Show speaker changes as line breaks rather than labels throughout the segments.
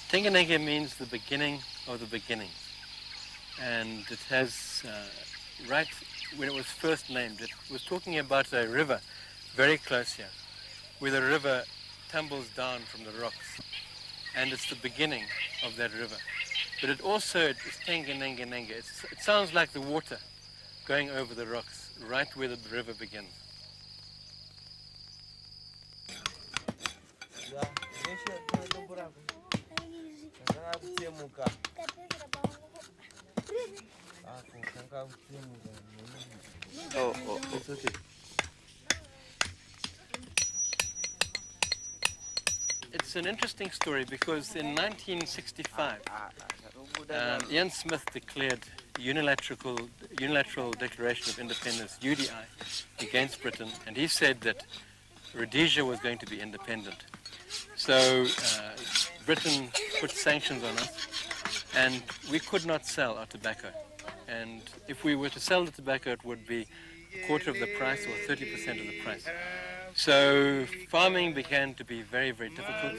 Tenge means the beginning of the beginnings, and it has, right when it was first named, it was talking about a river very close here, where the river tumbles down from the rocks, and it's the beginning of that river. But it also is Tenge. It sounds like the water going over the rocks, right where the river begins. Oh, it's okay. It's an interesting story because in 1965, Ian Smith declared unilateral Declaration of Independence, UDI, against Britain, and he said that Rhodesia was going to be independent. So Britain put sanctions on us, and we could not sell our tobacco. And if we were to sell the tobacco, it would be a quarter of the price or 30% of the price. So farming began to be very, very difficult.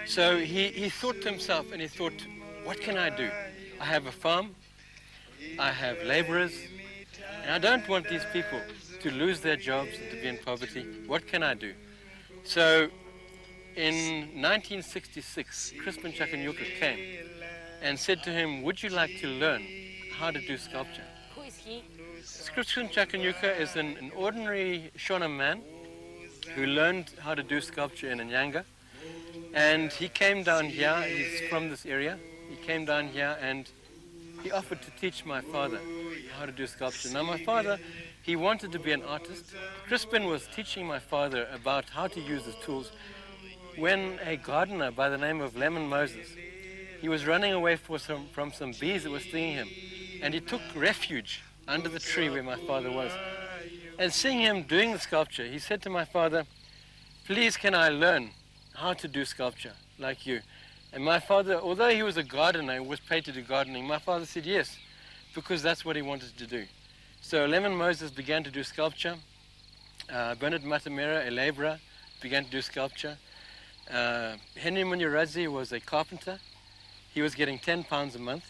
So he thought to himself, and he thought, what can I do? I have a farm, I have laborers, and I don't want these people to lose their jobs and to be in poverty. What can I do? So in 1966, Crispin Chakanyuka came and said to him, would you like to learn how to do sculpture?
Who is he?
Crispin Chakanyuka is an ordinary Shona man who learned how to do sculpture in Njenge. And he came down here, he's from this area, he came down here and he offered to teach my father how to do sculpture. Now my father, he wanted to be an artist. Crispin was teaching my father about how to use his tools when a gardener by the name of Lemon Moses, he was running away from some bees that were stinging him, and he took refuge under the tree where my father was. And seeing him doing the sculpture, he said to my father, please can I learn how to do sculpture like you? And my father, although he was a gardener and was paid to do gardening, my father said yes, because that's what he wanted to do. So Lemon Moses began to do sculpture. Bernard Matamera, a laborer, began to do sculpture. Henry Munirazi was a carpenter. He was getting £10 a month.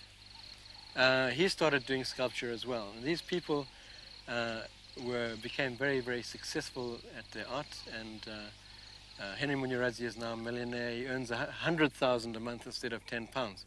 He started doing sculpture as well. And these people became very, very successful at their art, and Henry Munirazi is now a millionaire. He earns $100,000 a month instead of £10.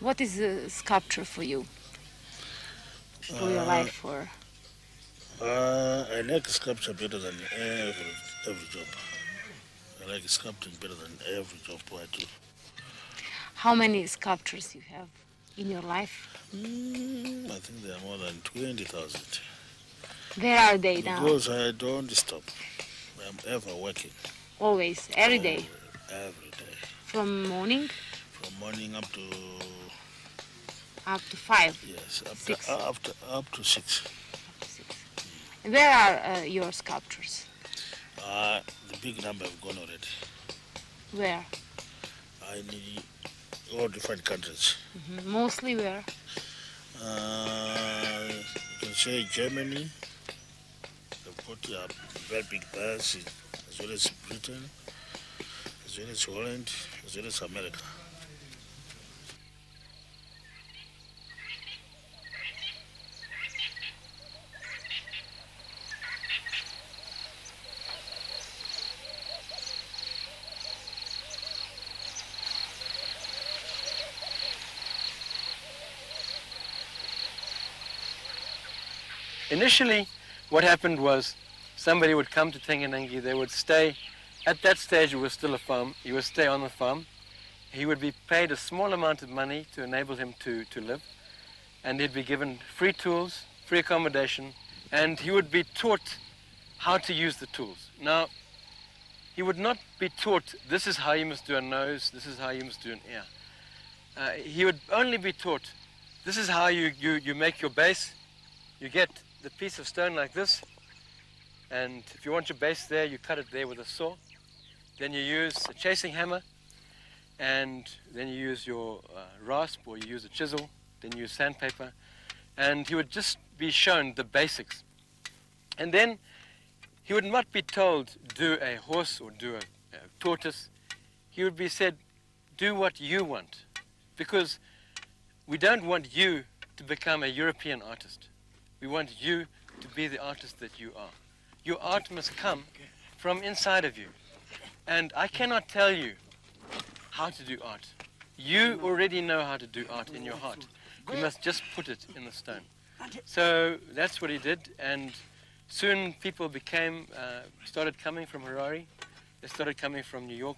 What is a sculpture for you? For your life, or?
I like sculpture better than every job. I like sculpting better than every job I do.
How many sculptures you have in your life?
I think there are more than 20,000.
Where are they now?
Because I don't stop. I'm ever working.
Always, every day?
Every day.
From morning?
From morning up to...
Up to 5?
Yes, up to 6.
Up to 6.
Where
are your sculptures?
The big number have gone already.
Where?
In all different countries.
Mostly where?
You can say Germany. They've got very big bars, as well as Britain, as well as Holland, as well as America.
Initially, what happened was somebody would come to Tenge, they would stay. At that stage, it was still a farm. He would stay on the farm. He would be paid a small amount of money to enable him to live. And he'd be given free tools, free accommodation, and he would be taught how to use the tools. Now, he would not be taught, this is how you must do a nose, this is how you must do an ear. He would only be taught, this is how you make your base. You get the piece of stone like this, and if you want your base there, you cut it there with a saw. Then you use a chasing hammer, and then you use your rasp, or you use a chisel, then you use sandpaper, and he would just be shown the basics. And then he would not be told, do a horse or do a tortoise. He would be said, do what you want, because we don't want you to become a European artist. We want you to be the artist that you are. Your art must come from inside of you. And I cannot tell you how to do art. You already know how to do art in your heart. You must just put it in the stone. So that's what he did, and soon people started coming from Harare. They started coming from New York.